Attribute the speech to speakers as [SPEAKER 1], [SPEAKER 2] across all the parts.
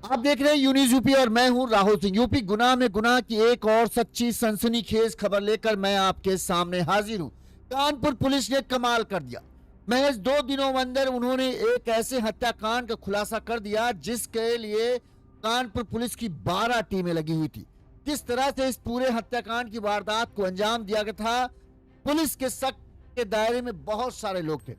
[SPEAKER 1] आप देख रहे हैं यूनिज यूपी और मैं हूं राहुल सिंह। यूपी गुनाह में गुनाह की एक और सच्ची सनसनीखेज खबर लेकर मैं आपके सामने हाजिर हूं। कानपुर पुलिस ने कमाल कर दिया। महज 2 दिनों में अंदर उन्होंने एक ऐसे हत्याकांड का खुलासा कर दिया जिसके लिए कानपुर पुलिस की 12 टीमें लगी हुई थी। किस तरह से इस पूरे हत्याकांड की वारदात को अंजाम दिया गया था, पुलिस के शक के दायरे में बहुत सारे लोग थे।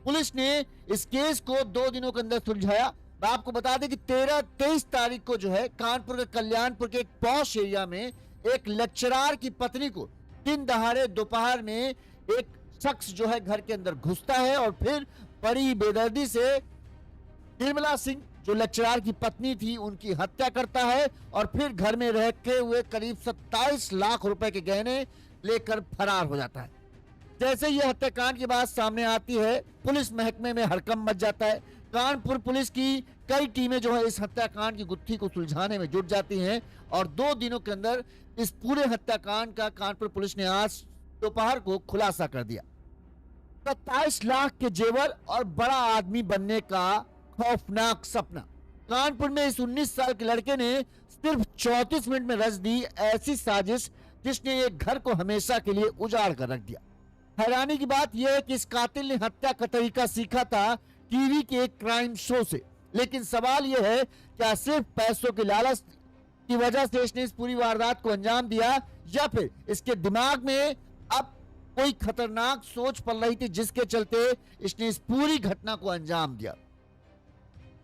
[SPEAKER 1] पुलिस ने इस केस को 2 दिनों के अंदर सुलझाया। आपको बता दें कि 23 तारीख को जो है कानपुर के कल्याणपुर के एक पॉश एरिया में एक लेक्चरार की पत्नी को दिन दहाड़े दोपहर में एक शख्स जो है घर के अंदर घुसता है और फिर बड़ी बेदर्दी से निर्मला सिंह जो लेक्चरार की पत्नी थी उनकी हत्या करता है और फिर घर में रखे हुए करीब 27 लाख रुपए के गहने लेकर फरार हो जाता है। जैसे ये हत्याकांड की बात सामने आती है, पुलिस महकमे में हड़कंप मच जाता है। कानपुर पुलिस की कई टीमें जो है इस हत्याकांड की गुत्थी को सुलझाने में जुट जाती हैं और 2 दिनों के अंदर इस पूरे हत्याकांड का कानपुर पुलिस ने आज दोपहर को खुलासा कर दिया। 27 लाख के जेवर और बड़ा आदमी बनने का खौफनाक सपना। कानपुर में इस 19 साल के लड़के ने सिर्फ 34 मिनट में रच दी ऐसी साजिश जिसने एक घर को हमेशा के लिए उजाड़ कर रख दिया। हैरानी की बात यह है कि इस कातिल ने हत्या का तरीका सीखा था टीवी के एक क्राइम शो से। लेकिन सवाल यह है, क्या सिर्फ पैसों के लालच की वजह से इसने इस पूरी वारदात को अंजाम दिया या फिर इसके दिमाग में अब कोई खतरनाक सोच पल रही थी जिसके चलते इसने इस पूरी घटना को अंजाम दिया।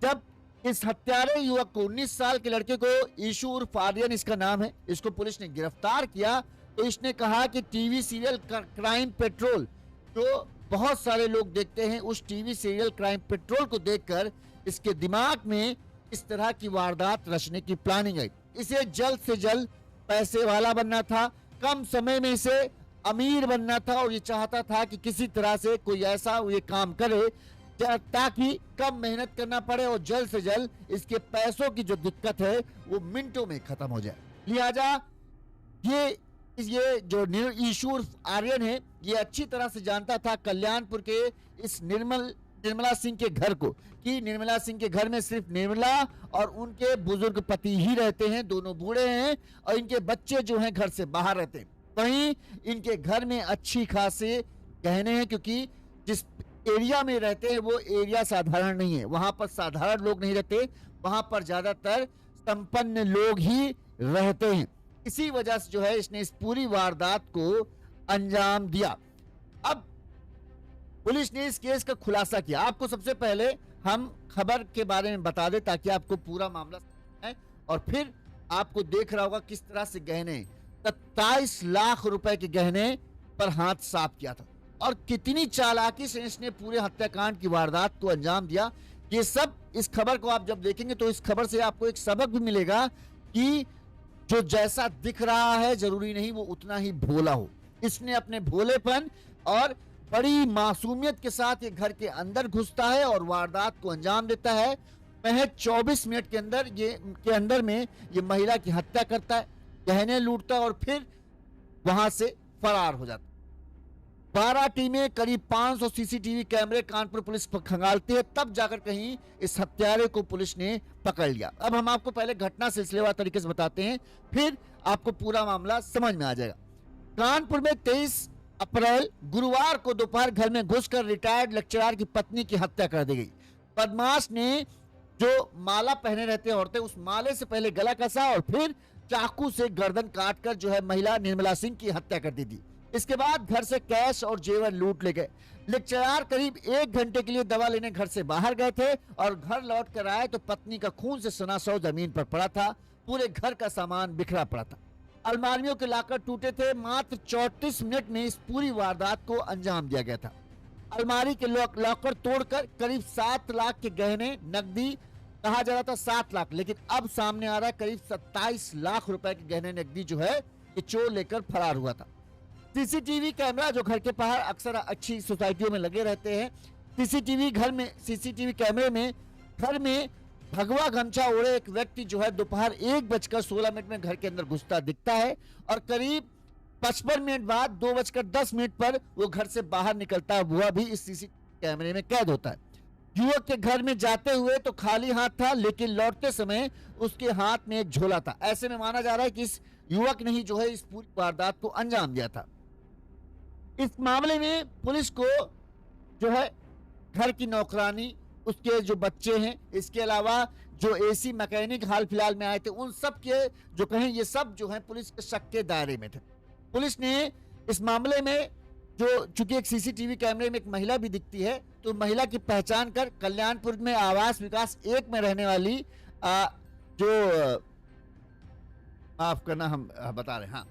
[SPEAKER 1] जब इस हत्यारे युवक को 19 साल के लड़के को ईशू उर्फ आर्यन इसका नाम है, इसको पुलिस ने गिरफ्तार किया तो इसने कहा कि टीवी सीरियल क्राइम पेट्रोल जो बहुत सारे लोग देखते हैं, उस टीवी सीरियल क्राइम पेट्रोल को देखकर इसके दिमाग में इस तरह की वारदात रचने की प्लानिंग आई। इसे जल्द से जल्द पैसे वाला बनना था, कम समय में इसे अमीर बनना था और ये चाहता था कि किसी तरह से कोई ऐसा ये काम करे ताकि कम मेहनत करना पड़े और जल्द से जल्द इसके पैसों की जो दिक्कत है वो मिनटों में खत्म हो जाए। लिहाजा ये जो ईशू आर्यन है ये अच्छी तरह से जानता था कल्याणपुर के इस निर्मला सिंह के घर को, कि निर्मला सिंह के घर में सिर्फ निर्मला और उनके बुजुर्ग पति ही रहते हैं, दोनों बूढ़े हैं और इनके बच्चे जो हैं घर से बाहर रहते हैं। वहीं इनके घर में अच्छी खासी गहने हैं क्योंकि जिस एरिया में रहते हैं वो एरिया साधारण नहीं है, वहां पर साधारण लोग नहीं रहते, वहां पर ज्यादातर संपन्न लोग ही रहते हैं। इसी वजह से जो है इसने इस पूरी वारदात को अंजाम दिया। अब पुलिस ने इस केस का खुलासा किया। आपको सबसे पहले हम खबर के बारे में बता दें ताकि आपको पूरा मामला समझ और फिर आपको देख रहा होगा किस तरह से गहने 27 लाख रुपए के गहने पर हाथ साफ किया था और कितनी चालाकी से इसने पूरे हत्याकांड की वारदात को अंजाम दिया। ये सब इस खबर को आप जब देखेंगे तो इस खबर से आपको एक सबक भी मिलेगा कि जो जैसा दिख रहा है जरूरी नहीं वो उतना ही भोला हो। इसने अपने भोलेपन और बड़ी मासूमियत के साथ ये घर के अंदर घुसता है और वारदात को अंजाम देता है। महज 24 मिनट के अंदर में ये महिला की हत्या करता है, गहने लूटता है और फिर वहां से फरार हो जाता है। 12 टीमें, करीब 500 सीसीटीवी कैमरे कानपुर पुलिस खंगालती है, तब जाकर कहीं इस हत्यारे को पुलिस ने पकड़ लिया। अब हम आपको पहले घटना सिलसिलेवार तरीके से बताते हैं, फिर आपको पूरा मामला समझ में आ जाएगा। कानपुर में 23 अप्रैल गुरुवार को दोपहर घर में घुसकर रिटायर्ड लेक्चरर की पत्नी की हत्या कर दी गई। बदमाश ने जो माला पहने रहते औरतें, उस माले से पहले गला कसा और फिर चाकू से गर्दन काटकर जो है महिला निर्मला सिंह की हत्या कर दी थी। इसके बाद घर से कैश और जेवर लूट ले गए। लेक्चरर करीब 1 घंटे के लिए दवा लेने घर से बाहर गए थे और घर लौट कर आए तो पत्नी का खून से सना शव जमीन पर पड़ा था। पूरे घर का सामान बिखरा पड़ा था, अलमारियों के लॉकर टूटे थे। मात्र 34 मिनट में इस पूरी वारदात को अंजाम दिया गया था। अलमारी के लॉकर तोड़कर करीब 7 लाख के गहने, नकदी कहा जा रहा था 7 लाख, लेकिन अब सामने आ रहा है करीब 27 लाख रुपए के गहने नकदी जो है ये चोर लेकर फरार हुआ था। सीसीटीवी कैमरा जो घर के बाहर अक्सर अच्छी सोसाइटियों में लगे रहते हैं, सीसीटीवी कैमरे में घर में भगवा गमछा ओढ़े एक व्यक्ति जो है दोपहर 1:16 में घर के अंदर घुसता दिखता है और करीब 55 मिनट बाद 2:10 पर वो घर से बाहर निकलता हुआ भी इस सीसीटीवी कैमरे में कैद होता है। युवक के घर में जाते हुए तो खाली हाथ था, लेकिन लौटते समय उसके हाथ में एक झोला था। ऐसे में माना जा रहा है कि इस युवक ने ही जो है इस पूरी वारदात को अंजाम दिया था। इस मामले में पुलिस को जो है घर की नौकरानी, उसके जो बच्चे हैं, इसके अलावा जो एसी मैकेनिक हाल फिलहाल में आए थे, उन सब के जो कहें ये सब जो है पुलिस के शक के दायरे में थे। पुलिस ने इस मामले में जो चूंकि एक सीसीटीवी कैमरे में एक महिला भी दिखती है, तो महिला की पहचान कर कल्याणपुर में आवास विकास 1 में रहने वाली जो माफ करना हम बता रहे हैं, हाँ,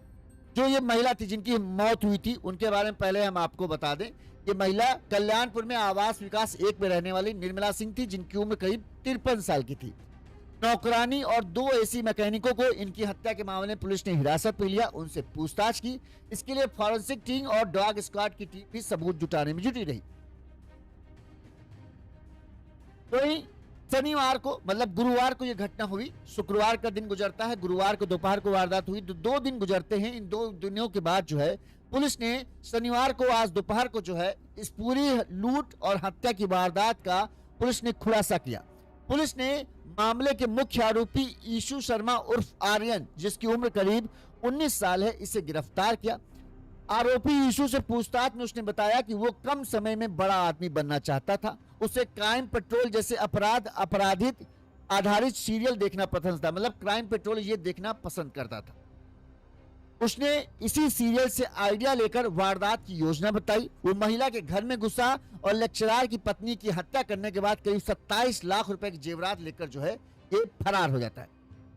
[SPEAKER 1] जो ये महिला थी जिनकी मौत हुई थी, उनके बारे में पहले हम आपको बता दें। ये महिला कल्याणपुर में आवास विकास 1 में रहने वाली निर्मला सिंह थी, जिनकी उम्र करीब 53 साल की थी। नौकरानी और 2 एसी मैकेनिकों को इनकी हत्या के मामले में पुलिस ने हिरासत में लिया, उनसे पूछताछ की। इसके लिए फॉरेंसिक टीम और डॉग स्क्वाड की टीम भी सबूत जुटाने में जुटी रही। वहीं शनिवार को मतलब गुरुवार को यह घटना हुई, शुक्रवार का दिन गुजरता है, गुरुवार को दोपहर को वारदात हुई, 2 दिन गुजरते हैं। इन 2 दिनों के बाद जो है पुलिस ने शनिवार को आज दोपहर को जो है इस पूरी लूट और हत्या की वारदात का पुलिस ने खुलासा किया। पुलिस ने मामले के मुख्य आरोपी ईशु शर्मा उर्फ आर्यन, जिसकी उम्र करीब 19 साल है, इसे गिरफ्तार किया। आरोपी ईशु से पूछताछ में उसने बताया कि वो कम समय में बड़ा आदमी बनना चाहता था। उसे क्राइम पेट्रोल जैसे अपराधित आधारित सीरियल देखना पसंद था, मतलब क्राइम पेट्रोल ये देखना पसंद करता था। उसने इसी सीरियल से आइडिया लेकर वारदात की योजना बताई। वो महिला के घर में घुसा और लेक्चरार की पत्नी की हत्या करने के बाद करीब 27 लाख रुपए के जेवरात लेकर जो है ये फरार हो जाता है।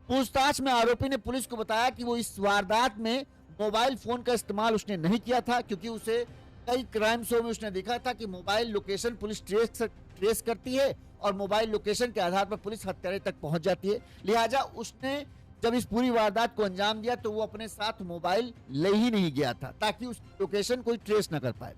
[SPEAKER 1] पूछताछ में आरोपी ने पुलिस को बताया कि वो इस वारदात में मोबाइल फोन का इस्तेमाल उसने नहीं किया था, क्योंकि उसे कई क्राइम शो में उसने देखा था कि मोबाइल लोकेशन पुलिस ट्रेस करती है और मोबाइल लोकेशन के आधार पर पुलिस हत्यारे तक पहुंच जाती है। लिहाजा उसने जब इस पूरी वारदात को अंजाम दिया तो वो अपने साथ मोबाइल ले ही नहीं गया था, ताकि उस लोकेशन कोई ट्रेस न कर पाए।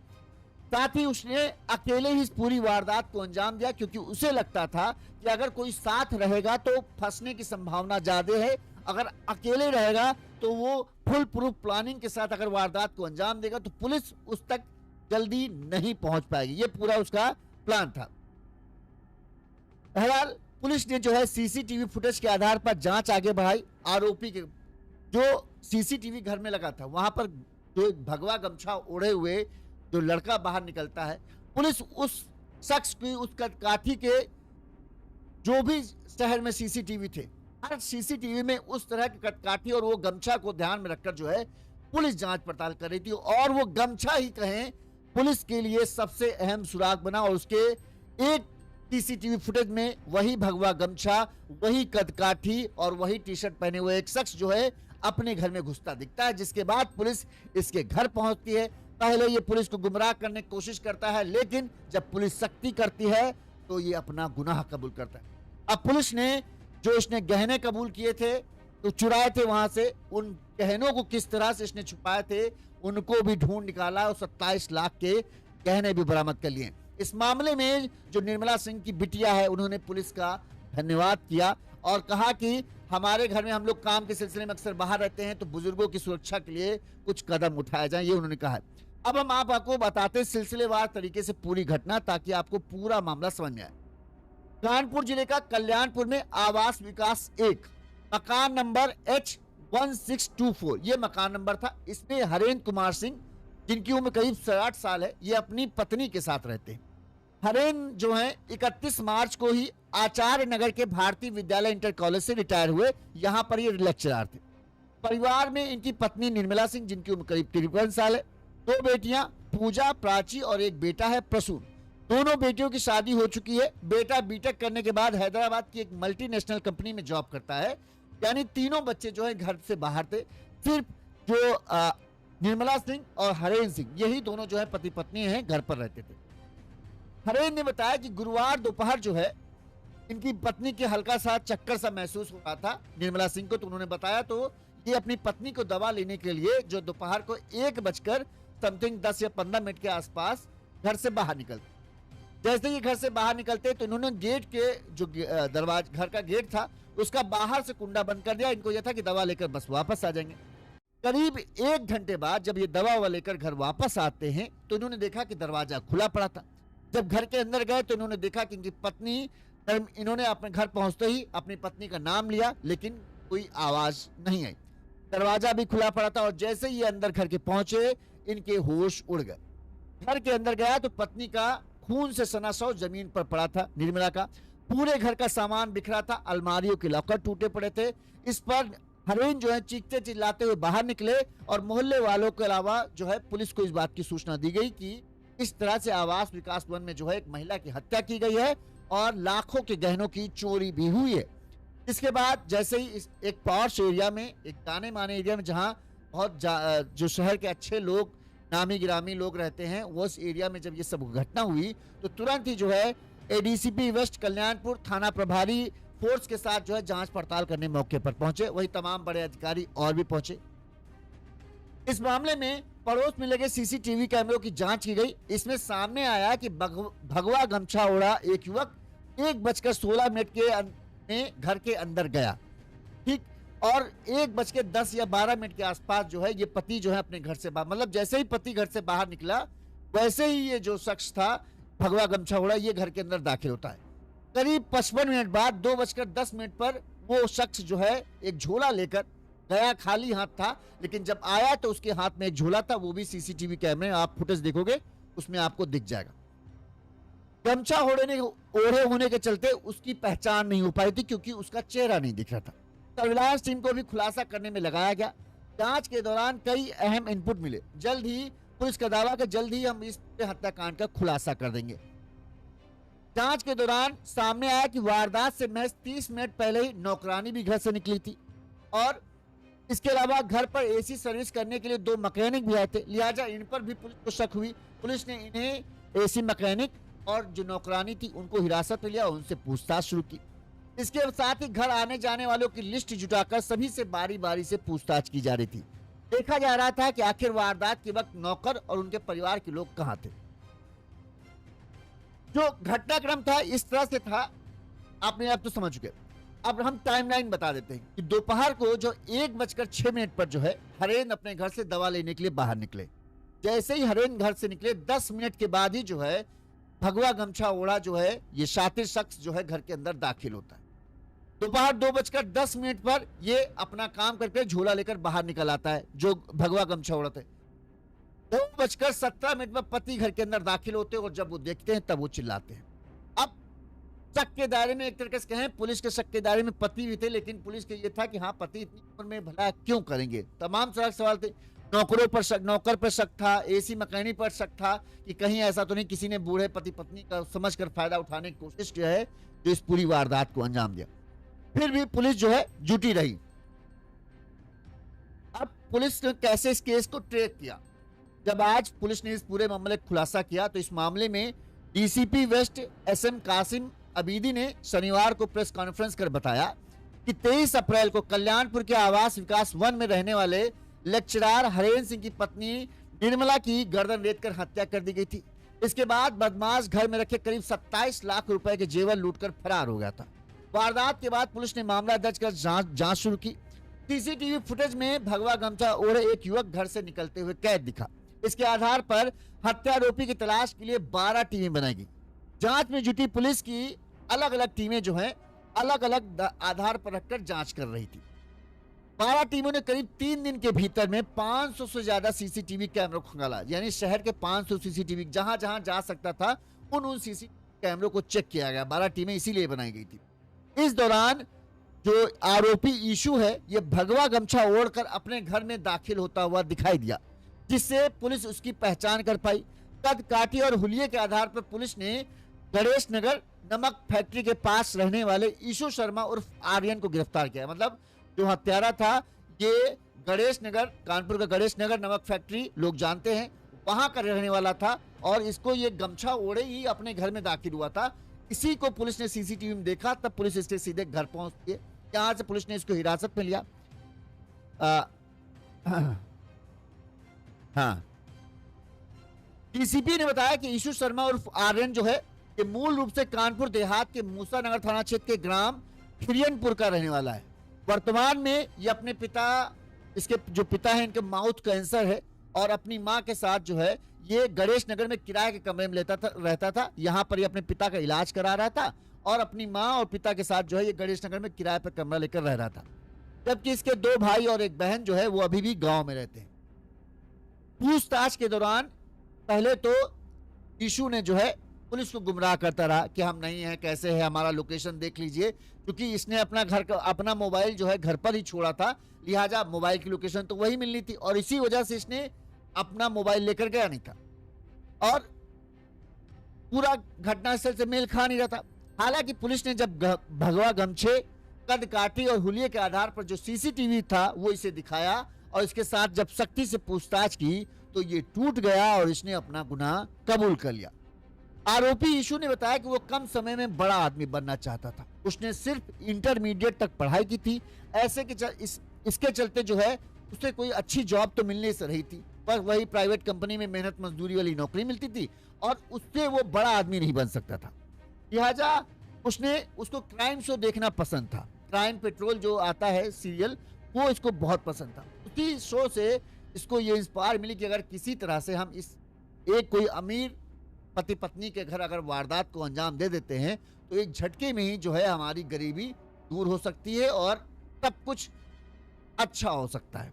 [SPEAKER 1] साथ ही उसने अकेले ही इस पूरी वारदात को अंजाम दिया, क्योंकि उसे लगता था कि अगर कोई साथ रहेगा तो फंसने की संभावना ज्यादा है, अगर अकेले रहेगा तो वो फुल प्रूफ प्लानिंग के साथ अगर वारदात को अंजाम देगा तो पुलिस उस तक जल्दी नहीं पहुंच पाएगी। ये पूरा उसका प्लान था। बहरहाल पुलिस ने जो है सीसीटीवी फुटेज के आधार पर जांच आगे बढ़ाई। आरोपी के जो सीसीटीवी घर में लगा था, वहां पर जो भगवा गमछा ओढ़े हुए जो लड़का बाहर निकलता है, पुलिस उस शख्स की, उस काठी के जो भी शहर में सीसीटीवी थे, हर सीसीटीवी में उस तरह के कटकाठी और वो गमछा को ध्यान में रखकर जो है पुलिस जांच पड़ताल कर रही थी। और वो गमछा ही कहें पुलिस के लिए सबसे अहम सुराग बना, और उसके एक सीसीटीवी फुटेज में वही भगवा गमछा, वही कदकाठी और वही टी शर्ट पहने हुए एक शख्स जो है अपने घर में घुसता दिखता है। जिसके बाद पुलिस इसके घर पहुंचती है। पहले ये पुलिस को गुमराह करने की कोशिश करता है, लेकिन जब पुलिस सख्ती करती है तो ये अपना गुनाह कबूल करता है। अब पुलिस ने जो इसने गहने कबूल किए थे, तो चुराए थे वहां से, उन गहनों को किस तरह से इसने छुपाए थे उनको भी ढूंढ निकाला और 27 लाख के गहने भी बरामद कर लिए। इस मामले में जो निर्मला सिंह की बिटिया है, उन्होंने पुलिस का धन्यवाद किया और कहा कि हमारे घर में हम लोग काम के सिलसिले में अक्सर बाहर रहते हैं, तो बुजुर्गों की सुरक्षा के लिए कुछ कदम उठाए जाएं, ये उन्होंने कहा। अब हम आपको बताते हैं सिलसिलेवार तरीके से पूरी घटना, ताकि आपको पूरा मामला समझ में आए। कानपुर जिले का कल्याणपुर में आवास विकास 1 मकान नंबर H1624 ये मकान नंबर था। इसमें हरेंद्र कुमार सिंह, जिनकी उम्र करीब 60 साल है, ये अपनी पत्नी के साथ रहते हैं। हरेंद्र जो है 31 मार्च को ही आचार्य नगर के भारतीय विद्यालय इंटर कॉलेज से रिटायर हुए। यहां पर ये लेक्चरर थे। परिवार में इनकी पत्नी निर्मला सिंह, जिनकी उम्र करीब 53 साल है, 2 बेटियां पूजा, प्राची और एक बेटा है प्रसून। दोनों बेटियों की शादी हो चुकी है। बेटा बीटेक करने के बाद हैदराबाद की एक मल्टीनेशनल कंपनी में जॉब करता है। यानी तीनों बच्चे जो है घर से बाहर थे। सिर्फ जो निर्मला सिंह और हरेंद्र सिंह, यही दोनों जो है पति पत्नी हैं, घर पर रहते थे। हरेंद्र ने बताया कि गुरुवार दोपहर जो है इनकी पत्नी के हल्का सा चक्कर सा महसूस हो रहा था निर्मला सिंह को, तो उन्होंने बताया तो ये अपनी पत्नी को दवा लेने के लिए जो दोपहर को 1:10 या 15 मिनट के आसपास घर से बाहर निकलते। जैसे ही घर से बाहर निकलते तो इन्होंने गेट के जो दरवाजा, घर का गेट था, उसका बाहर से कुंडा बंद कर दिया। इनको यह था कि दवा लेकर बस वापस आ जाएंगे। करीब 1 घंटे बाद जब ये दवा लेकर घर वापस आते हैं तो इन्होंने देखा कि दरवाजा खुला पड़ा था। जब घर के अंदर गए तो इन्होंने देखा कि इनकी पत्नी, इन्होंने अपने घर पहुंचते ही अपनी पत्नी का नाम लिया, लेकिन कोई आवाज नहीं आई। दरवाजा भी खुला पड़ा था और जैसे ही ये अंदर घर के पहुंचे इनके होश उड़ गए। घर के अंदर गया तो पत्नी का खून से सनासौ जमीन पर पड़ा था, निर्मला का। पूरे घर का सामान बिखरा था, अलमारियों के लॉकर टूटे पड़े थे। इस पर हरेन जो है चीखते चिल्लाते हुए बाहर निकले और मोहल्ले वालों के अलावा जो है पुलिस को इस बात की सूचना दी गई कि इस तरह से आवास विकास भवन में जो है एक महिला की हत्या की गई है और लाखों के गहनों की चोरी भी हुई है। इसके बाद जैसे ही इस एक पॉश एरिया में, एक ताने माने एरिया में जहां बहुत जो शहर के अच्छे लोग, नामी गिरामी लोग रहते हैं, उस एरिया में जब ये सब घटना हुई तो तुरंत ही जो है एडीसीपी वेस्ट कल्याणपुर थाना प्रभारी फोर्स के साथ जो है जांच पड़ताल करने मौके पर पहुंचे। वही तमाम बड़े अधिकारी और भी पहुंचे। इस मामले में पड़ोस में लगे सीसीटीवी कैमरों की जांच की गई। इसमें सामने आया कि भगवा गमछा ओढ़ा एक युवक 1:16 के घर के अंदर गया, ठीक, और 1:10 या 12 के आसपास जो है ये पति जो है अपने घर से बाहर, मतलब जैसे ही पति घर से बाहर निकला वैसे ही ये जो शख्स था भगवा गमछा ओढ़ा ये घर के अंदर दाखिल होता है। करीब 55 मिनट बाद 2:10 पर वो शख्स जो है एक झोला लेकर गया। खाली हाथ था, लेकिन जब आया तो उसके हाथ में एक झोला था। वो भी सीसीटीवी कैमरे, आप फुटेज देखोगे उसमें आपको दिख जाएगा। गमछा ओढ़े होने के चलते उसकी पहचान नहीं हो पाई थी क्योंकि उसका चेहरा नहीं दिख रहा था। सर्विलांस टीम को भी खुलासा करने में लगाया गया। जांच के दौरान कई अहम इनपुट मिले। जल्द ही पुलिस का दावा कि जल्द ही हम इस हत्याकांड का खुलासा कर देंगे। जांच के दौरान सामने आया कि वारदात से महज 30 मिनट पहले ही नौकरानी भी घर से निकली थी और इसके अलावा घर पर एसी सर्विस करने के लिए 2 मैकेनिक भी आए थे। लिहाजा इन पर भी पुलिस को शक हुई। पुलिस ने इन्हें एसी मैकेनिक और जो नौकरानी थी उनको हिरासत में लिया और उनसे पूछताछ शुरू की। इसके साथ ही घर आने जाने वालों की लिस्ट जुटाकर सभी से बारी बारी से पूछताछ की जा रही थी। देखा जा रहा था कि आखिर वारदात के वक्त नौकर और उनके परिवार के लोग कहां थे। जो घटनाक्रम था इस तरह से था, आपने अब तो समझ चुके। अब हम टाइमलाइन बता देते हैं कि दोपहर को जो 1:06 पर जो है हरेन अपने घर से दवा लेने के लिए बाहर निकले। जैसे ही हरेन घर से निकले 10 मिनट के बाद ही जो है भगवा गमछा ओढ़ा जो है ये शातिर शख्स जो है घर के अंदर दाखिल होता है। दोपहर 2:10 पर ये अपना काम करके झोला लेकर बाहर निकल आता है जो भगवा गमछा ओढ़ा था। 2:17 पर पति घर के अंदर दाखिल होते हैं और जब वो देखते हैं तब वो चिल्लाते हैं। अब शक के दायरे में एक तरीके से कहें, पुलिस के शक के दायरे में पति भी थे, लेकिन पुलिस के ये था कि हाँ पति इतनी उम्र में भला क्यों करेंगे। तमाम सारे सवाल थे। नौकरों पर शक, नौकर पर शक था, एसी मैकेनिक पर शक था कि कहीं ऐसा तो नहीं किसी ने बूढ़े पति पत्नी का समझकर फायदा उठाने की कोशिश की है जो इस पूरी वारदात को अंजाम दिया। फिर भी पुलिस जो है जुटी रही। अब पुलिस ने कैसे इस केस को ट्रैक किया। जब आज पुलिस ने इस पूरे मामले का खुलासा किया तो इस मामले में डीसीपी वेस्ट SM कासिम अबीदी ने शनिवार को प्रेस कॉन्फ्रेंस कर बताया कि 23 अप्रैल को कल्याणपुर के आवास विकास वन में रहने वाले लेक्चरार हरेन सिंह की पत्नी निर्मला की गर्दन रेतकर हत्या कर दी गई थी। इसके बाद बदमाश घर में रखे करीब 27 लाख रुपए के जेवर लूटकर फरार हो गया था। वारदात के बाद पुलिस ने मामला दर्ज कर जांच शुरू की। सीसीटीवी फुटेज में भगवा गमछा ओढ़े एक युवक घर से निकलते हुए कैद दिखा। इसके आधार पर हत्यारोपी की तलाश के लिए 12 टीमें बनाई गई। जांच में जुटी पुलिस की अलग अलग टीमें जो हैं अलग अलग आधार पर रखकर जांच कर रही थी। 12 टीमों ने करीब 3 दिन के भीतर में 500 से ज्यादा सीसीटीवी कैमरों को खंगाला। यानी शहर के 500 सीसीटीवी जहां जहां जा सकता था उन सीसीटीवी कैमरों को चेक किया गया। 12 टीमें इसीलिए बनाई गई थी। इस दौरान जो आरोपी ईशू है ये भगवा गमछा ओढ़कर अपने घर में दाखिल होता हुआ दिखाई दिया, जिससे पुलिस उसकी पहचान कर पाई। कद काठी और हुलिये के आधार पर पुलिस ने गणेश नगर नमक फैक्ट्री के पास रहने वाले ईशू शर्मा उर्फ आर्यन को गिरफ्तार किया। मतलब जो हत्यारा था ये गणेश नगर, कानपुर का गणेश नगर नमक फैक्ट्री लोग जानते हैं, वहां का रहने वाला था और इसको ये गमछा ओढ़े ही अपने घर में दाखिल हुआ था। इसी को पुलिस ने सीसीटीवी में देखा, तब पुलिस इसके सीधे घर पहुंचती है। यहां से पुलिस ने इसको हिरासत में लिया। हाँ, डीसीपी ने बताया कि ईशू शर्मा उर्फ आर्यन जो है ये मूल रूप से कानपुर देहात के मूसा नगर थाना क्षेत्र के ग्राम खिरियनपुर का रहने वाला है। वर्तमान में ये अपने पिता, इसके जो पिता है इनके माउथ कैंसर है और अपनी मां के साथ जो है ये गणेश नगर में किराए के कमरे में रहता था। यहाँ पर ये अपने पिता का इलाज करा रहा था और अपनी माँ और पिता के साथ जो है ये गणेश नगर में किराए पर कमरा लेकर रह रहा था, जबकि इसके 2 भाई और एक बहन जो है वो अभी भी गांव में रहते हैं। पूछताछ के दौरान पहले तो ईशू ने जो है पुलिस को गुमराह करता रहा कि हम नहीं हैं, कैसे है, हमारा लोकेशन देख लीजिए, क्योंकि इसने अपना मोबाइल जो है घर पर ही छोड़ा था, लिहाजा मोबाइल की लोकेशन तो वही मिलनी थी और इसी वजह से इसने अपना मोबाइल लेकर गया नहीं था और पूरा घटनास्थल से मेल खा नहीं रहा था। हालांकि पुलिस ने जब भगवा गमछे, कद काठी और हुलिये के आधार पर जो सीसीटीवी था वो इसे दिखाया और इसके साथ जब सख्ती से पूछताछ की तो ये टूट गया और इसने अपना गुनाह कबूल कर लिया। आरोपी ईशू ने बताया कि वो कम समय में बड़ा आदमी बनना चाहता था। उसने सिर्फ इंटरमीडिएट तक पढ़ाई की थी। ऐसे के इसके चलते जो है उसे कोई अच्छी जॉब तो मिलने से रही थी, पर वही प्राइवेट कंपनी में मेहनत मजदूरी वाली नौकरी मिलती थी और उससे वो बड़ा आदमी नहीं बन सकता था। लिहाजा उसको क्राइम शो देखना पसंद था। क्राइम पेट्रोल जो आता है सीरियल, वो इसको बहुत पसंद था। उसी शो से इसको ये इंस्पायर मिली कि अगर किसी तरह से हम कोई अमीर पति पत्नी के घर अगर वारदात को अंजाम दे देते हैं तो एक झटके में ही जो है हमारी गरीबी दूर हो सकती है और सब कुछ अच्छा हो सकता है।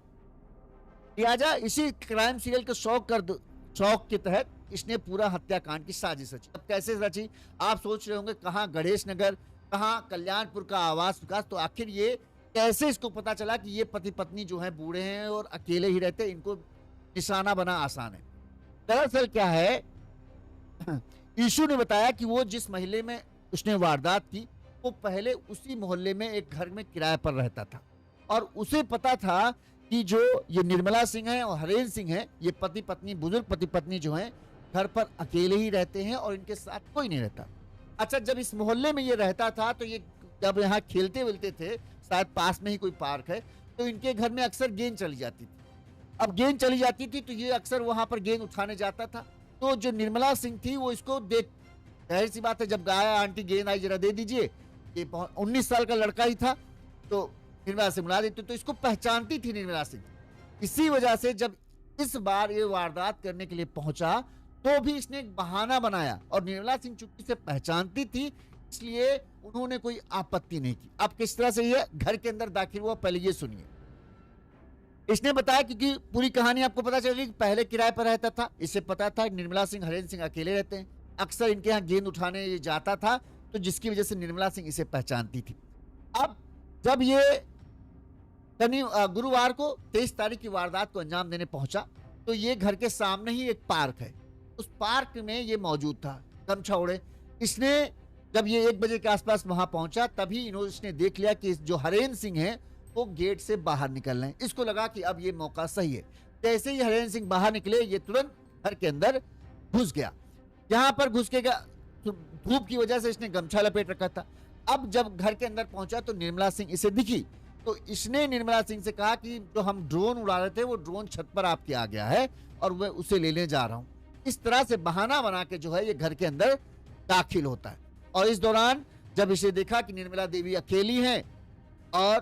[SPEAKER 1] लिहाजा इसी क्राइम सीरियल के शौक के तहत इसने पूरा हत्याकांड की साजिश रची। अब कैसे रची आप सोच रहे होंगे, कहाँ गणेश नगर, कहाँ कल्याणपुर का आवास विकास, तो आखिर ये कैसे इसको पता चला कि ये पति पत्नी जो है बूढ़े हैं और अकेले ही रहते, इनको निशाना बना आसान है। दरअसल क्या है, ईशू ने बताया कि वो जिस मोहल्ले में उसने वारदात की वो पहले उसी मोहल्ले में एक घर में किराए पर रहता था और उसे पता था कि जो ये निर्मला सिंह है और हरेंद्र सिंह है, ये पति पत्नी, बुजुर्ग पति पत्नी जो हैं घर पर अकेले ही रहते हैं और इनके साथ कोई नहीं रहता। अच्छा, जब इस मोहल्ले में ये रहता था तो ये जब यहाँ खेलते वेलते थे, शायद पास में ही कोई पार्क है, तो इनके घर में अक्सर गेंद चली जाती थी। अब गेंद चली जाती थी तो ये अक्सर वहां पर गेंद उठाने जाता था। तो जो निर्मला सिंह थी वो इसको देख, जाहिर सी बात है, जब गाया आंटी गेंद आई जरा दे दीजिए, ये 19 साल का लड़का ही था तो निर्मला से मिला देती, तो इसको पहचानती थी निर्मला सिंह। इसी वजह से जब इस बार ये वारदात करने के लिए पहुंचा तो भी इसने एक बहाना बनाया और निर्मला सिंह चुप्पी से पहचानती थी, इसलिए उन्होंने कोई आपत्ति नहीं की। अब किस तरह से ये घर के अंदर दाखिल हुआ, पहले ये सुनिए। इसने बताया, क्योंकि पूरी कहानी आपको पता चल रही, पहले किराए पर रहता था, इसे पता था निर्मला सिंह हरेंद्र सिंह अकेले रहते हैं, अक्सर इनके यहाँ गेंद उठाने जाता था, तो जिसकी वजह से निर्मला सिंह इसे पहचानती थी। अब जब ये गुरुवार को 23 तारीख की वारदात को अंजाम देने पहुंचा तो ये घर के सामने ही एक पार्क है, उस पार्क में ये मौजूद था गमछा ओढ़े। इसने जब ये 1 बजे के आसपास वहां पहुंचा तभी इसने देख लिया कि जो हरेंद्र सिंह है वो गेट से बाहर निकल रहे हैं। इसको लगा कि अब ये मौका सही है। जैसे ही हरेंद्र सिंह बाहर निकले ये तुरंत घर के अंदर घुस गया। यहाँ पर घुस के धूप की वजह से इसने गमछा लपेट रखा था। अब जब घर के अंदर पहुंचा तो निर्मला सिंह इसे दिखी, तो इसने निर्मला सिंह से कहा कि जो हम ड्रोन उड़ा रहे थे वो ड्रोन छत पर आपके आ गया है और मैं उसे लेने जा रहा हूं। इस तरह से बहाना बना के जो है ये घर के अंदर दाखिल होता है और इस दौरान जब इसे देखा कि निर्मला देवी अकेली हैं और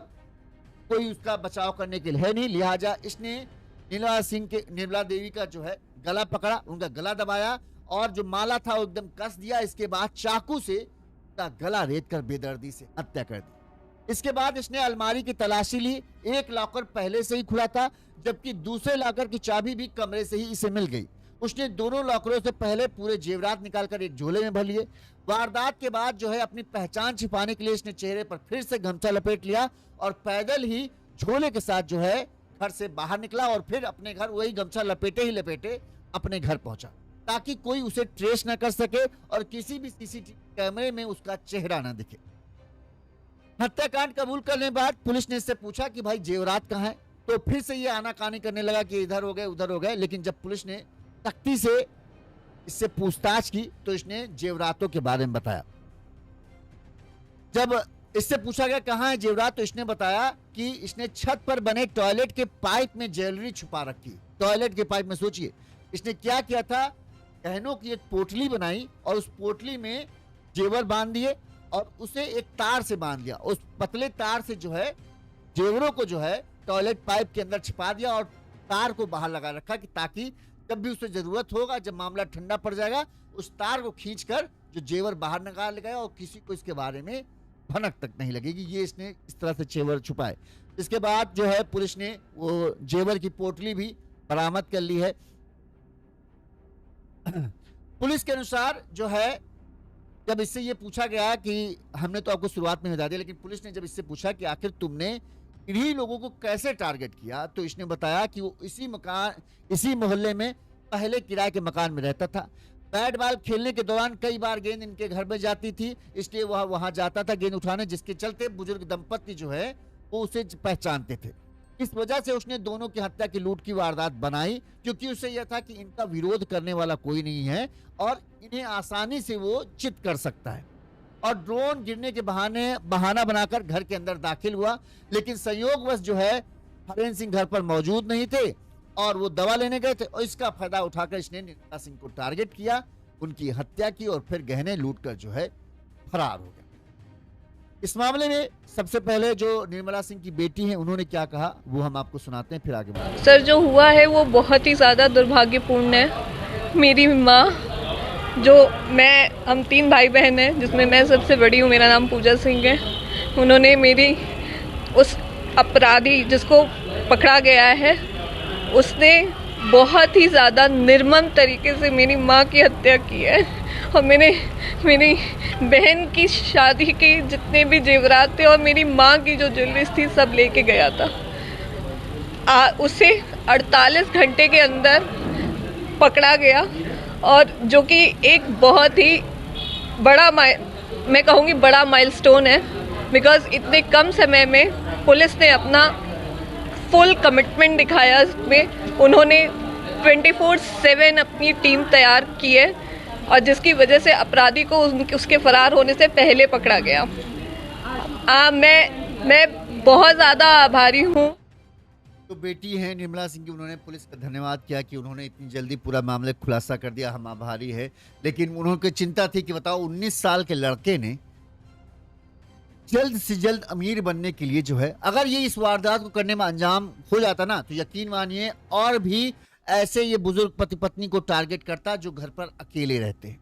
[SPEAKER 1] कोई उसका बचाव करने के लिए है नहीं, लिहाजा इसने निर्मला देवी का जो है गला पकड़ा, उनका गला दबाया और जो माला था वो एकदम कस दिया। इसके बाद चाकू से उसका गला रेत कर बेदर्दी से हत्या कर दी। इसके बाद इसने अलमारी की तलाशी ली। एक लॉकर पहले से ही खुला था जबकि दूसरे लॉकर की चाबी भी कमरे से ही इसे मिल गई। उसने दोनों लॉकरों से पहले पूरे जेवरात निकालकर एक झोले में भर लिए। वारदात के बाद जो है अपनी पहचान छिपाने के लिए इसने चेहरे पर फिर से गमछा लपेट लिया और पैदल ही झोले के साथ जो है घर से बाहर निकला और फिर अपने घर वही गमछा लपेटे ही लपेटे अपने घर पहुंचा ताकि कोई उसे ट्रेस न कर सके और किसी भी सीसीटीवी कैमरे में उसका चेहरा न दिखे। हत्याकांड कबूल करने के बाद पुलिस ने इससे पूछा कि भाई जेवरात कहाँ है, तो फिर से ये आनाकानी करने लगा कि इधर हो गए उधर हो गए। लेकिन जब पुलिस ने सख्ती से इससे पूछताछ की तो इसने जेवरातों के बारे में बताया। जब इससे पूछा गया कहाँ है जेवरात, तो इसने बताया कि इसने छत पर बने टॉयलेट के पाइप में ज्वेलरी छुपा रखी। टॉयलेट के पाइप में सोचिए इसने क्या किया था, गहनों की एक पोटली बनाई और उस पोटली में जेवर बांध दिए और उसे एक तार से बांध दिया। उस पतले तार से जो है जेवरों को जो है टॉयलेट पाइप के अंदर छिपा दिया और तार को बाहर लगा रखा कि ताकि जब भी उसे जरूरत होगा, जब मामला ठंडा पड़ जाएगा, उस तार को खींचकर जो जेवर बाहर निकाल गया और किसी को इसके बारे में भनक तक नहीं लगेगी। ये इसने इस तरह से जेवर छुपाए। इसके बाद जो है पुलिस ने वो जेवर की पोटली भी बरामद कर ली है। पुलिस के अनुसार जो है, जब इससे ये पूछा गया कि हमने तो आपको शुरुआत में बता दिया, लेकिन पुलिस ने जब इससे पूछा कि आखिर तुमने इन्हीं लोगों को कैसे टारगेट किया, तो इसने बताया कि वो इसी मोहल्ले में पहले किराए के मकान में रहता था। बैट बॉल खेलने के दौरान कई बार गेंद इनके घर में जाती थी, इसलिए वह वहां जाता था गेंद उठाने, जिसके चलते बुजुर्ग दंपत्ति जो है वो उसे पहचानते थे। इस वजह से उसने दोनों की हत्या की लूट की वारदात बनाई, क्योंकि उसे यह था कि इनका विरोध करने वाला कोई नहीं है और इन्हें आसानी से वो चित कर सकता है। और ड्रोन गिरने के बहाना बनाकर घर के अंदर दाखिल हुआ, लेकिन संयोगवश जो है हरेंद्र सिंह घर पर मौजूद नहीं थे और वो दवा लेने गए थे, और इसका फायदा उठाकर इसने निर्मला सिंह को टारगेट किया, उनकी हत्या की और फिर गहने लूटकर जो है फरार हो गया। इस मामले में सबसे पहले जो निर्मला सिंह की बेटी है उन्होंने क्या कहा वो हम आपको सुनाते हैं, फिर आगे बढ़ते हैं।
[SPEAKER 2] सर, जो हुआ है वो बहुत ही ज़्यादा दुर्भाग्यपूर्ण है। मेरी माँ, हम 3 भाई बहन हैं, जिसमें मैं सबसे बड़ी हूँ, मेरा नाम पूजा सिंह है। उन्होंने मेरी उस अपराधी जिसको पकड़ा गया है, उसने बहुत ही ज़्यादा निर्मम तरीके से मेरी माँ की हत्या की है। और मेरी बहन की शादी के जितने भी जेवरात थे और मेरी माँ की जो ज्वेलरीज थी सब लेके गया था। उसे 48 घंटे के अंदर पकड़ा गया, और जो कि एक बहुत ही मैं कहूँगी बड़ा माइलस्टोन है, बिकॉज इतने कम समय में पुलिस ने अपना फुल कमिटमेंट दिखाया। इसमें उन्होंने 24/7 अपनी टीम तैयार की है, और जिसकी वजह से अपराधी को उसके फरार होने से पहले पकड़ा गया। मैं बहुत ज़्यादा आभारी हूँ।
[SPEAKER 1] तो बेटी हैं निर्मला सिंह की, उन्होंने पुलिस का धन्यवाद किया कि उन्होंने इतनी जल्दी पूरा मामले खुलासा कर दिया, हम आभारी है। लेकिन उन्होंने चिंता थी कि बताओ 19 साल के लड़के ने जल्द से जल्द अमीर बनने के लिए जो है, अगर ये इस वारदात को करने में अंजाम हो जाता ना, तो यकीन मानिए और भी ऐसे ये बुजुर्ग पति पत्नी को टारगेट करता जो घर पर अकेले रहते हैं,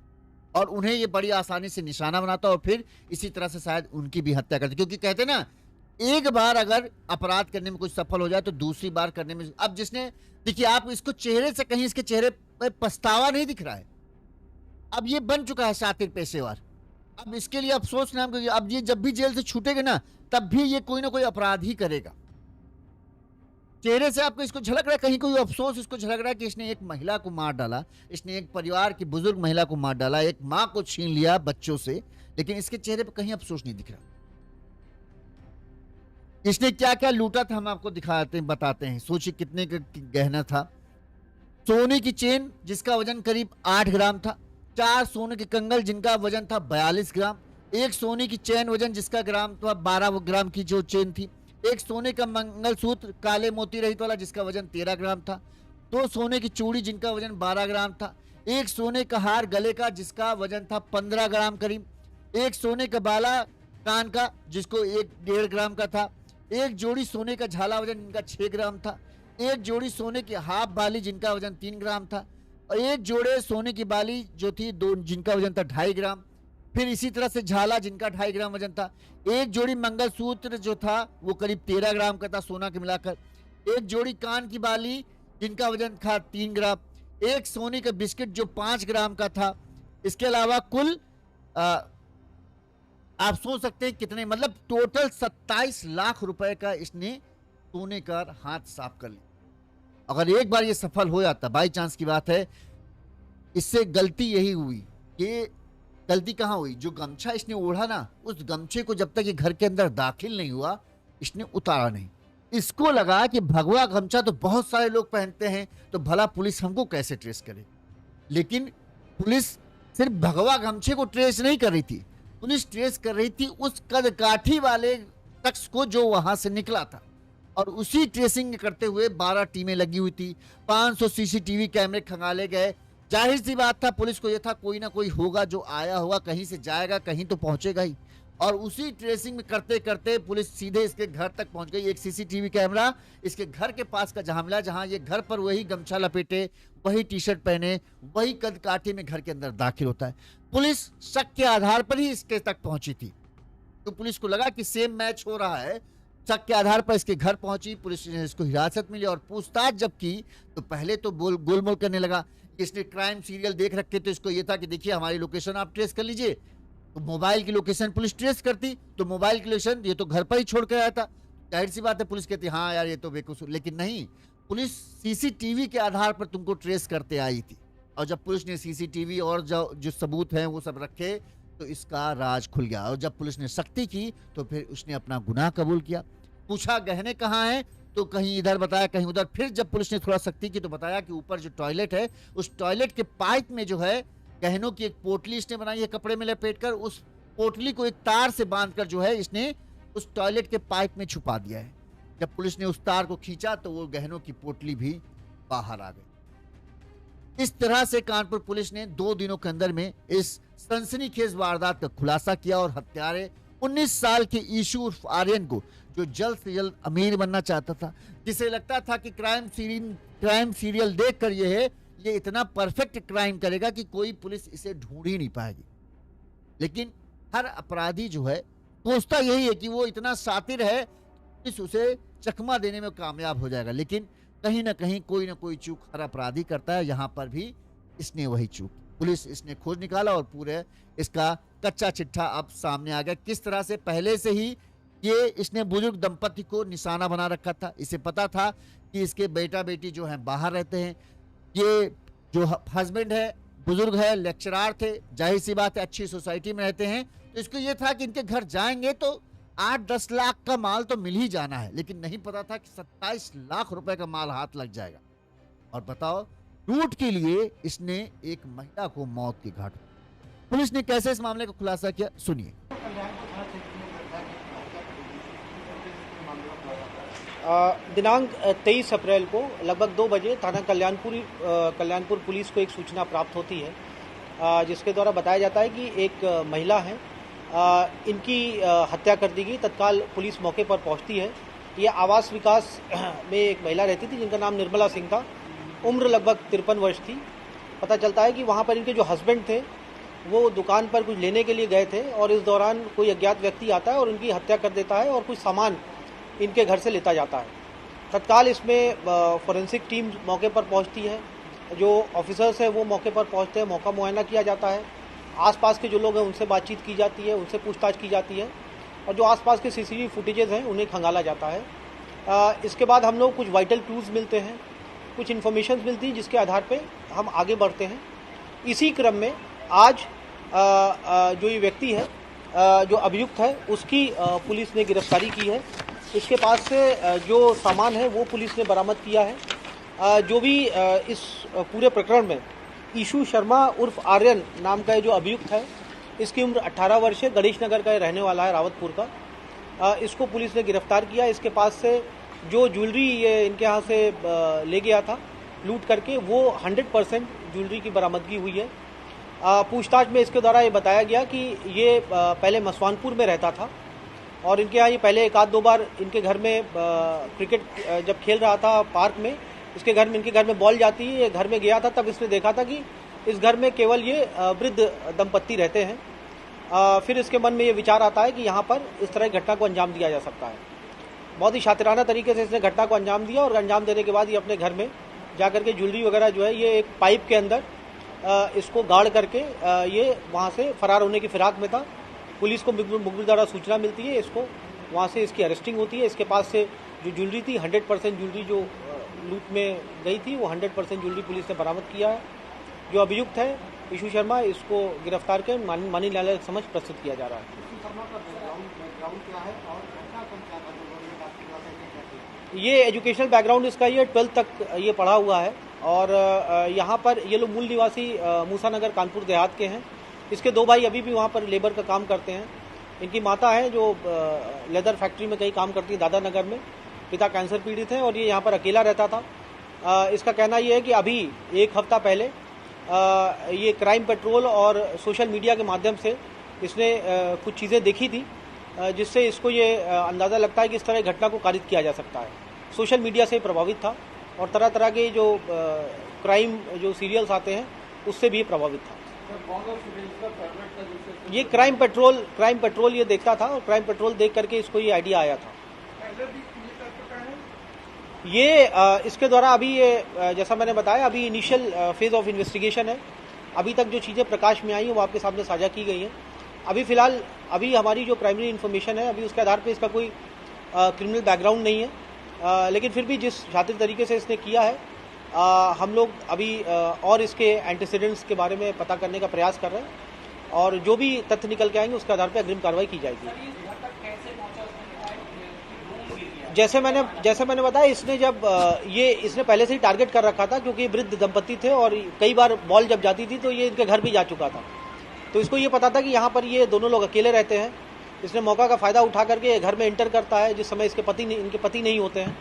[SPEAKER 1] और उन्हें ये बड़ी आसानी से निशाना बनाता और फिर इसी तरह से शायद उनकी भी हत्या करता। क्योंकि कहते ना, एक बार अगर अपराध करने में कुछ सफल हो जाए तो दूसरी बार करने में, अब जिसने, देखिए आप इसको चेहरे से कहीं इसके चेहरे पर पछतावा नहीं दिख रहा है। अब ये बन चुका है शातिर पेशेवर, अब इसके लिए अफसोस नाम करिए। अब ये जब भी जेल से छूटेगा ना, तब भी ये कोई ना कोई अपराध ही करेगा। चेहरे से आपको इसको झलक रहा है, कहीं कोई अफसोस इसको झलक रहा है कि इसने एक महिला को मार डाला, इसने एक परिवार की बुजुर्ग महिला को मार डाला, एक माँ को छीन लिया बच्चों से, लेकिन इसके चेहरे पर कहीं अफसोस नहीं दिख रहा। इसने क्या क्या लूटा था हम आपको दिखाते हैं, बताते हैं। सोचिए कितने का गहना था। सोने की चेन जिसका वजन करीब 8 ग्राम था, 4 सोने के कंगल जिनका वजन था 42 ग्राम, एक सोने की चेन वजन जिसका ग्राम था 12 ग्राम की जो चेन थी, एक सोने का मंगलसूत्र काले मोती रहित वाला जिसका वजन 13 ग्राम था, 2 सोने की चूड़ी जिनका वजन 12 ग्राम था, एक सोने का हार गले का जिसका वजन था 15 ग्राम करीब, एक सोने का बाला कान का जिसको 1.5 ग्राम का था, एक जोड़ी सोने का झाला वजन जिनका 6 ग्राम था, एक जोड़ी सोने की हाफ बाली जिनका वजन 3 ग्राम था, और एक जोड़े सोने की बाली जो थी जिनका वजन था 2.5 ग्राम, फिर इसी तरह से झाला जिनका 2.5 ग्राम वजन था, एक जोड़ी मंगलसूत्र जो था वो करीब 13 ग्राम का था सोना के मिलाकर, एक जोड़ी कान की बाली जिनका वजन था 3 ग्राम, एक सोने का बिस्किट जो 5 ग्राम का था। इसके अलावा कुल आप सोच सकते हैं कितने, मतलब टोटल 27 लाख रुपए का इसने सोने का हाथ साफ कर लिया। अगर एक बार ये सफल हो जाता, बाई चांस की बात है, इससे गलती यही हुई। ये गलती कहाँ हुई, जो गमछा इसने ओढ़ा ना, उस गमछे को जब तक ये घर के अंदर दाखिल नहीं हुआ इसने उतारा नहीं। इसको लगा कि भगवा गमछा तो बहुत सारे लोग पहनते हैं, तो भला पुलिस हमको कैसे ट्रेस करे। लेकिन पुलिस सिर्फ भगवा गमछे को ट्रेस नहीं कर रही थी, पुलिस ट्रेस कर रही थी उस कदकाठी वाले शख्स को जो वहां से निकला था, और उसी ट्रेसिंग करते हुए 12 टीमें लगी हुई थी, 500 सीसीटीवी कैमरे खंगाले गए। जाहिर सी बात था, पुलिस को यह था कोई ना कोई होगा जो आया होगा, कहीं से जाएगा, कहीं तो पहुंचेगा ही। और उसी ट्रेसिंग में करते करते पुलिस सीधे इसके घर तक पहुंच गई। एक सीसीटीवी कैमरा इसके घर के पास का जहां मिला, जहां ये घर पर वही गमछा लपेटे वही टी शर्ट पहने, वही कद काठी में घर के अंदर दाखिल होता है। पुलिस शक के आधार पर ही इसके तक पहुंची थी, तो पुलिस को लगा कि सेम मैच हो रहा है। शक के आधार पर इसके घर पहुंची, पुलिस ने इसको हिरासत में लिया और पूछताछ जब की तो पहले तो गोलमोल करने लगा। इसने क्राइम सीरियल देख रखे, तो इसको ये था कि देखिए हमारी लोकेशन आप ट्रेस कर लीजिए। तो मोबाइल की लोकेशन पुलिस ट्रेस करती, तो मोबाइल की लोकेशन ये तो घर पर ही छोड़ कर आया था। जाहिर सी बात है पुलिस कहती हाँ यार ये तो बेकसूर, लेकिन नहीं, पुलिस सीसीटीवी के आधार पर तुमको ट्रेस करते आई थी। और जब पुलिस ने सीसीटीवी और जो सबूत हैं वो सब रखे तो इसका राज खुल गया। और जब पुलिस ने सख्ती की तो फिर उसने अपना गुनाह कबूल किया। पूछा गहने कहाँ हैं, तो कहीं इधर बताया कहीं उधर। फिर जब पुलिस ने थोड़ा सख्ती की तो बताया कि ऊपर जो टॉयलेट है उस टॉयलेट के पाइप में जो है गहनों की एक पोटली इसने बनाई है कपड़े में लपेटकर। उस पोटली को एक तार से बांधकर जो है इसने उस टॉयलेट के पाइप में छुपा दिया है। जब पुलिस ने उस तार को खींचा तो वो गहनों की पोटली भी बाहर आ गई। इस तरह से कानपुर पुलिस ने 2 दिनों के अंदर में इस सनसनीखेज वारदात का खुलासा किया और हत्यारे 19 साल के ईशू उर्फ आर्यन को, जो जल्द से जल्द अमीर बनना चाहता था, जिसे लगता था कि क्राइम सीरियल देखकर ये इतना परफेक्ट क्राइम करेगा कि कोई पुलिस इसे ढूंढ ही नहीं पाएगी। लेकिन हर अपराधी जो है सोचता यही है कि वो इतना शातिर है, पुलिस उसे चकमा देने में कामयाब हो जाएगा। लेकिन कहीं ना कहीं कोई ना कोई चूक हर अपराधी करता है। यहाँ पर भी इसने वही चूक, पुलिस इसने खोज निकाला और पूरे इसका कच्चा चिट्ठा अब सामने आ गया। किस तरह से पहले से ही ये इसने बुजुर्ग दंपति को निशाना बना रखा था। इसे पता था कि इसके बेटा बेटी जो हैं बाहर रहते हैं, ये जो हस्बैंड है बुजुर्ग है, लेक्चरार थे, जाहिर सी बात है अच्छी सोसाइटी में रहते हैं। तो इसको ये था कि इनके घर जाएंगे तो 8-10 लाख का माल तो मिल ही जाना है, लेकिन नहीं पता था कि 27 लाख रुपए का माल हाथ लग जाएगा। और बताओ लूट के लिए इसने एक महिला को मौत की घाट। पुलिस ने कैसे इस मामले का खुलासा किया, सुनिए।
[SPEAKER 3] दिनांक 23 अप्रैल को लगभग 2 बजे थाना कल्याणपुर पुलिस को एक सूचना प्राप्त होती है, जिसके द्वारा बताया जाता है कि एक महिला है, इनकी हत्या कर दी गई। तत्काल पुलिस मौके पर पहुंचती है। ये आवास विकास में एक महिला रहती थी जिनका नाम निर्मला सिंह था, उम्र लगभग 53 वर्ष थी। पता चलता है कि वहाँ पर इनके जो हस्बैंड थे वो दुकान पर कुछ लेने के लिए गए थे और इस दौरान कोई अज्ञात व्यक्ति आता है और उनकी हत्या कर देता है और कुछ सामान इनके घर से लेता जाता है। तत्काल इसमें फॉरेंसिक टीम मौके पर पहुंचती है, जो ऑफिसर्स हैं वो मौके पर पहुंचते हैं, मौका मुआयना किया जाता है, आसपास के जो लोग हैं उनसे बातचीत की जाती है, उनसे पूछताछ की जाती है और जो आसपास के सीसीटीवी फुटेजेस हैं उन्हें खंगाला जाता है। इसके बाद हम लोग कुछ वाइटल क्लूज मिलते हैं, कुछ इन्फॉर्मेशन मिलती है जिसके आधार पर हम आगे बढ़ते हैं। इसी क्रम में आज जो ये व्यक्ति है, जो अभियुक्त है, उसकी पुलिस ने गिरफ्तारी की है। इसके पास से जो सामान है वो पुलिस ने बरामद किया है। जो भी इस पूरे प्रकरण में ईशू शर्मा उर्फ आर्यन नाम का जो अभियुक्त है, इसकी उम्र 18 वर्ष है, गणेश नगर का रहने वाला है, रावतपुर का। इसको पुलिस ने गिरफ्तार किया। इसके पास से जो ज्वेलरी ये इनके यहाँ से ले गया था लूट करके, वो 100% ज्वेलरी की बरामदगी हुई है। पूछताछ में इसके द्वारा ये बताया गया कि ये पहले मसवानपुर में रहता था और इनके यहाँ ये पहले 1-2 बार इनके घर में क्रिकेट जब खेल रहा था पार्क में, इनके घर में बॉल जाती है, ये घर में गया था, तब इसने देखा था कि इस घर में केवल ये वृद्ध दंपत्ति रहते हैं। फिर इसके मन में ये विचार आता है कि यहाँ पर इस तरह की घटना को अंजाम दिया जा सकता है। बहुत ही शातिराना तरीके से इसने घटना को अंजाम दिया और अंजाम देने के बाद ये अपने घर में जाकर के ज्वेलरी वगैरह जो है ये एक पाइप के अंदर इसको गाड़ करके ये वहाँ से फरार होने की फिराक में था। पुलिस को मुखबिर द्वारा सूचना मिलती है, इसको वहाँ से इसकी अरेस्टिंग होती है। इसके पास से जो ज्वेलरी थी, 100% ज्वेलरी जो लूट में गई थी, वो 100% ज्वेलरी पुलिस ने बरामद किया है। जो अभियुक्त है ईशू शर्मा, इसको गिरफ्तार कर माननीय न्यायालय के समक्ष प्रस्तुत किया जा रहा है। ये एजुकेशनल बैकग्राउंड इसका ये 12th तक ये पढ़ा हुआ है और यहाँ पर ये लोग मूल निवासी मूसा नगर कानपुर देहात के हैं। इसके 2 भाई अभी भी वहाँ पर लेबर का काम करते हैं। इनकी माता है जो लेदर फैक्ट्री में कहीं काम करती है दादा नगर में। पिता कैंसर पीड़ित हैं और ये यहाँ पर अकेला रहता था। इसका कहना ये है कि अभी 1 हफ्ता पहले ये क्राइम पेट्रोल और सोशल मीडिया के माध्यम से इसने कुछ चीज़ें देखी थी, जिससे इसको ये अंदाज़ा लगता है कि इस तरह की घटना को कारित किया जा सकता है। सोशल मीडिया से प्रभावित था और तरह तरह के जो क्राइम जो सीरियल्स आते हैं उससे भी प्रभावित था। ये क्राइम पेट्रोल ये देखता था और क्राइम पेट्रोल देख करके इसको ये आइडिया आया था। ये इसके द्वारा अभी ये जैसा मैंने बताया अभी इनिशियल फेज ऑफ इन्वेस्टिगेशन है। अभी तक जो चीज़ें प्रकाश में आई हैं वो आपके सामने साझा की गई हैं। अभी फिलहाल अभी हमारी जो प्राइमरी इन्फॉर्मेशन है अभी उसके आधार पे इसका कोई क्रिमिनल बैकग्राउंड नहीं है, लेकिन फिर भी जिस शातिर तरीके से इसने किया है हम लोग अभी और इसके एंटीसीडेंट्स के बारे में पता करने का प्रयास कर रहे हैं और जो भी तथ्य निकल के आएंगे उसके आधार पर अग्रिम कार्रवाई की जाएगी। जैसे मैंने बताया इसने पहले से ही टारगेट कर रखा था क्योंकि वृद्ध दंपति थे और कई बार बॉल जब जाती थी तो ये इनके घर भी जा चुका था। तो इसको ये पता था कि यहाँ पर ये दोनों लोग अकेले रहते हैं। इसने मौका का फ़ायदा उठा करके घर में एंटर करता है जिस समय इनके पति नहीं होते हैं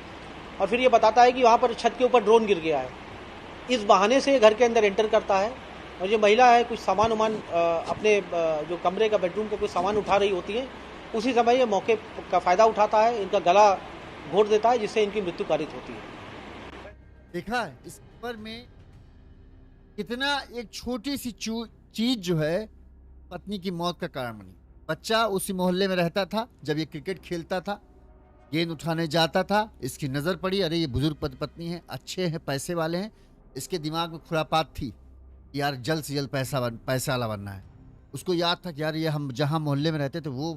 [SPEAKER 3] और फिर ये बताता है कि वहाँ पर छत के ऊपर ड्रोन गिर गया है। इस बहाने से घर के अंदर एंटर करता है और जो महिला है कुछ सामान अपने जो कमरे का बेडरूम का कुछ सामान उठा रही होती है, उसी समय ये मौके का फ़ायदा उठाता है, इनका गला घोट देता है जिससे इनकी मृत्यु कारित होती है।
[SPEAKER 1] देखा है इस खबर में कितना एक छोटी सी चीज जो है पत्नी की मौत का कारण बनी। बच्चा उसी मोहल्ले में रहता था, जब ये क्रिकेट खेलता था गेंद उठाने जाता था, इसकी नज़र पड़ी, अरे ये बुजुर्ग पत्नी है, अच्छे हैं, पैसे वाले हैं। इसके दिमाग में खुरापात थी कि यार जल्द से जल्द पैसा वाला बनना है। उसको याद था कि यार ये हम जहाँ मोहल्ले में रहते थे वो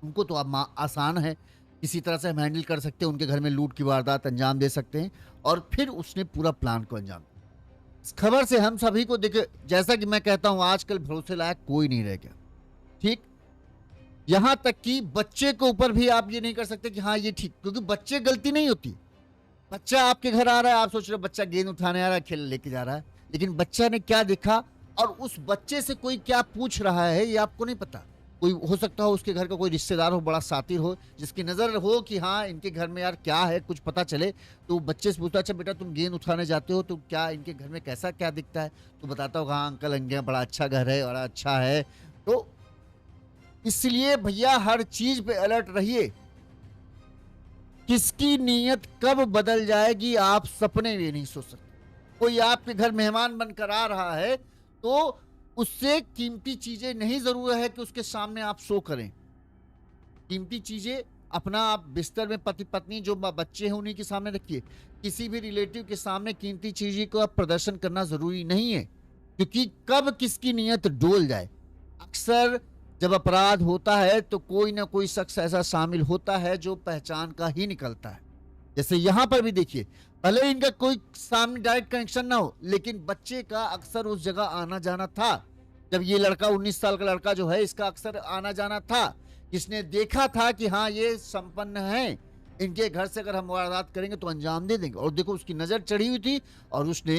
[SPEAKER 1] उनको तो अब आसान है, किसी तरह से हम हैंडल कर सकते हैं, उनके घर में लूट की वारदात अंजाम दे सकते हैं। और फिर उसने पूरा प्लान को अंजाम दिया। इस खबर से हम सभी को देखे, जैसा कि मैं कहता हूं आजकल भरोसे लायक कोई नहीं रह गया। ठीक, यहां तक कि बच्चे के ऊपर भी आप ये नहीं कर सकते कि हाँ ये ठीक, क्योंकि बच्चे गलती नहीं होती। बच्चा आपके घर आ रहा है, आप सोच रहे हो बच्चा गेंद उठाने आ रहा है, खेल लेके जा रहा है, लेकिन बच्चा ने क्या देखा और उस बच्चे से कोई क्या पूछ रहा है ये आपको नहीं पता। कोई हो सकता हो उसके घर का कोई रिश्तेदार हो, बड़ा सातिर हो, जिसकी नज़र हो कि हाँ इनके घर में यार क्या है, कुछ पता चले। तो बच्चे से पूछता, अच्छा बेटा तुम गेंद उठाने जाते हो तो क्या इनके घर में कैसा क्या दिखता है? तो बताता होगा हाँ अंकल अंगे बड़ा अच्छा घर है, बड़ा अच्छा है। तो इसलिए भैया हर चीज पे अलर्ट रहिए। किसकी नीयत कब बदल जाएगी आप सपने में नहीं सोच सकते। कोई आपके घर मेहमान बनकर आ रहा है तो उससे कीमती चीजें नहीं जरूर है कि उसके सामने आप शो करें। कीमती चीजें अपना आप बिस्तर में पति पत्नी जो बच्चे हैं उन्हीं के सामने रखिए। किसी भी रिलेटिव के सामने कीमती चीजें को आप प्रदर्शन करना जरूरी नहीं है, क्योंकि कब किसकी नीयत डोल जाए। अक्सर जब अपराध होता है तो कोई ना कोई शख्स ऐसा शामिल होता है जो पहचान का ही निकलता है। जैसे यहां पर भी देखिए, भले इनका कोई सामने डायरेक्ट कनेक्शन ना हो, लेकिन बच्चे का अक्सर उस जगह आना जाना था। जब ये लड़का 19 साल का लड़का जो है इसका अक्सर आना जाना था, इसने देखा था कि हाँ ये संपन्न हैं, इनके घर से अगर हम वारदात करेंगे तो अंजाम दे देंगे। और देखो उसकी नजर चढ़ी हुई थी और उसने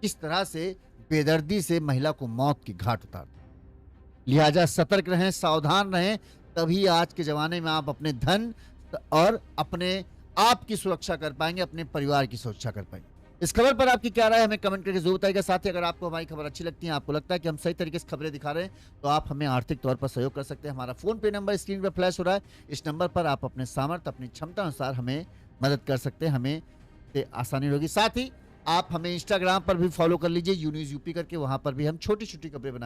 [SPEAKER 1] किस तरह से बेदर्दी से महिला को मौत की घाट उतार। लिहाजा सतर्क रहें, सावधान रहें, तभी आज के जमाने में आप अपने धन और अपने आप की सुरक्षा कर पाएंगे, अपने परिवार की सुरक्षा कर पाएंगे। इस खबर पर आपकी क्या राय है हमें कमेंट करके जरूर बताइएगा। साथ ही अगर आपको हमारी खबर अच्छी लगती है, आपको लगता है कि हम सही तरीके से खबरें दिखा रहे हैं, तो आप हमें आर्थिक तौर पर सहयोग कर सकते हैं। हमारा फोन पे नंबर स्क्रीन पर फ्लैश हो रहा है, इस नंबर पर आप अपने सामर्थ्य अपनी क्षमता अनुसार हमें मदद कर सकते हैं, हमें से आसानी होगी। साथ ही आप हमें इंस्टाग्राम पर भी फॉलो कर लीजिए, यून्यूज़ यूपी करके, वहां पर भी हम छोटी छोटी खबरें बना